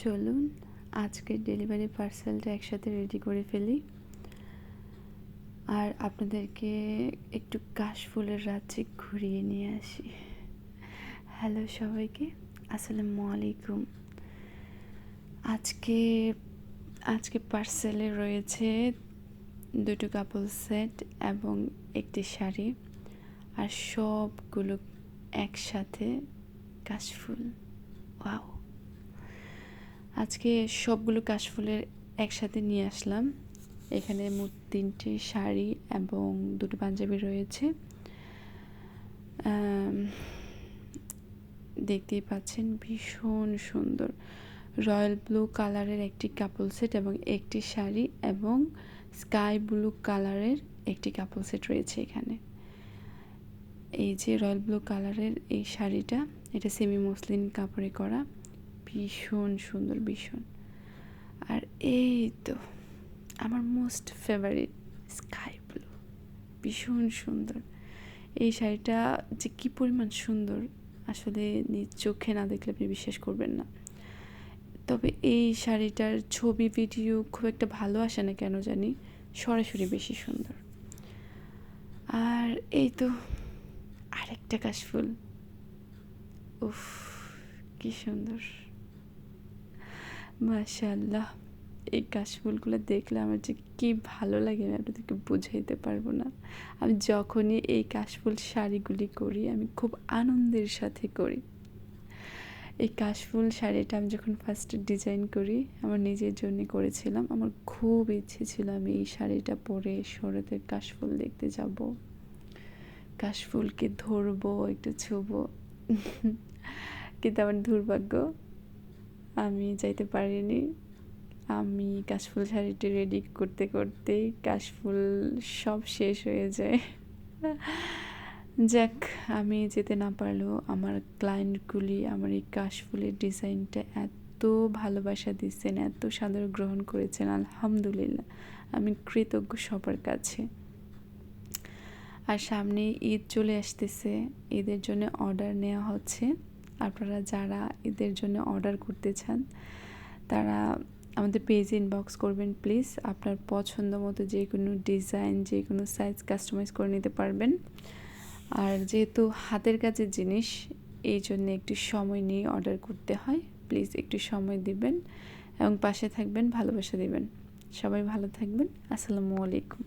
চলুন আজকের ডেলিভারি পার্সেলটা একসাথে রেডি করে ফেলি আর আপনাদেরকে একটু কাশফুলের রাজ্যে ঘুরিয়ে নিয়ে আসি। হ্যালো সবাইকে, আসসালামু আলাইকুম। আজকে পার্সেলে রয়েছে দুটো কাপল সেট এবং একটি শাড়ি, আর সবগুলো একসাথে কাশফুল। ওয়াও! আজকে সবগুলো কাশফুলের একসাথে নিয়ে আসলাম। এখানে মোট 3টি শাড়ি এবং 2টি পাঞ্জাবি রয়েছে। দেখতেই পাচ্ছেন ভীষণ সুন্দর রয়্যাল ব্লু কালারের একটি কাপল সেট এবং একটি শাড়ি এবং স্কাই ব্লু কালারের একটি কাপল সেট রয়েছে এখানে। এই যে রয়্যাল ব্লু কালারের এই শাড়িটা, এটা সেমি মসলিন কাপড়ে করা, ভীষণ সুন্দর ভীষণ। আর এই তো আমার মোস্ট ফেভারিট স্কাই ব্লু, ভীষণ সুন্দর। এই শাড়িটা যে কী পরিমাণ সুন্দর আসলে নিজ চোখে না দেখলে আপনি বিশ্বাস করবেন না। তবে এই শাড়িটার ছবি ভিডিও খুব একটা ভালো আসে না কেন জানি, সরাসরি বেশি সুন্দর। আর এই তো আরেকটা কাশফুল, উফ কি সুন্দর, মাশাআল্লাহ। এই কাশফুলগুলো দেখলে আমার যে কী ভালো লাগে আমি আপনাদেরকে বুঝাইতে পারবো না। আমি যখনই এই কাশফুল শাড়িগুলি করি আমি খুব আনন্দের সাথে করি। এই কাশফুল শাড়িটা আমি যখন ফার্স্টে ডিজাইন করি আমার নিজের জন্য করেছিলাম। আমার খুব ইচ্ছে ছিল আমি এই শাড়িটা পরে শরতের কাশফুল দেখতে যাব, কাশফুলকে ধরবো, একটু ছুবো। কিন্তু আমার দুর্ভাগ্য আমি যাইতে পারিনি। আমি কাশফুল শাড়িটি রেডি করতে করতেই কাশফুল সব শেষ হয়ে যায়। যাক, আমি যেতে না পারলেও আমার ক্লায়েন্টগুলি আমার এই কাশফুলের ডিজাইনটা এত ভালোবাসা দিচ্ছেন, এত সাদর গ্রহণ করেছেন, আলহামদুলিল্লাহ আমি কৃতজ্ঞ সবার কাছে। আর সামনে ঈদ চলে আসতেছে, ঈদের জন্য অর্ডার নেওয়া হচ্ছে। আপনারা যারা ঈদের জন্য অর্ডার করতে চান তারা আমাদের পেজে ইনবক্স করবেন প্লিজ। আপনার পছন্দ মতো যে কোনো ডিজাইন, যে কোনো সাইজ কাস্টমাইজ করে নিতে পারবেন। আর যেহেতু হাতের কাজের জিনিস, এই জন্য একটু সময় নিয়ে অর্ডার করতে হয়। প্লিজ একটু সময় দিবেন এবং পাশে থাকবেন, ভালোবাসা দিবেন। সবাই ভালো থাকবেন। আসসালামু আলাইকুম।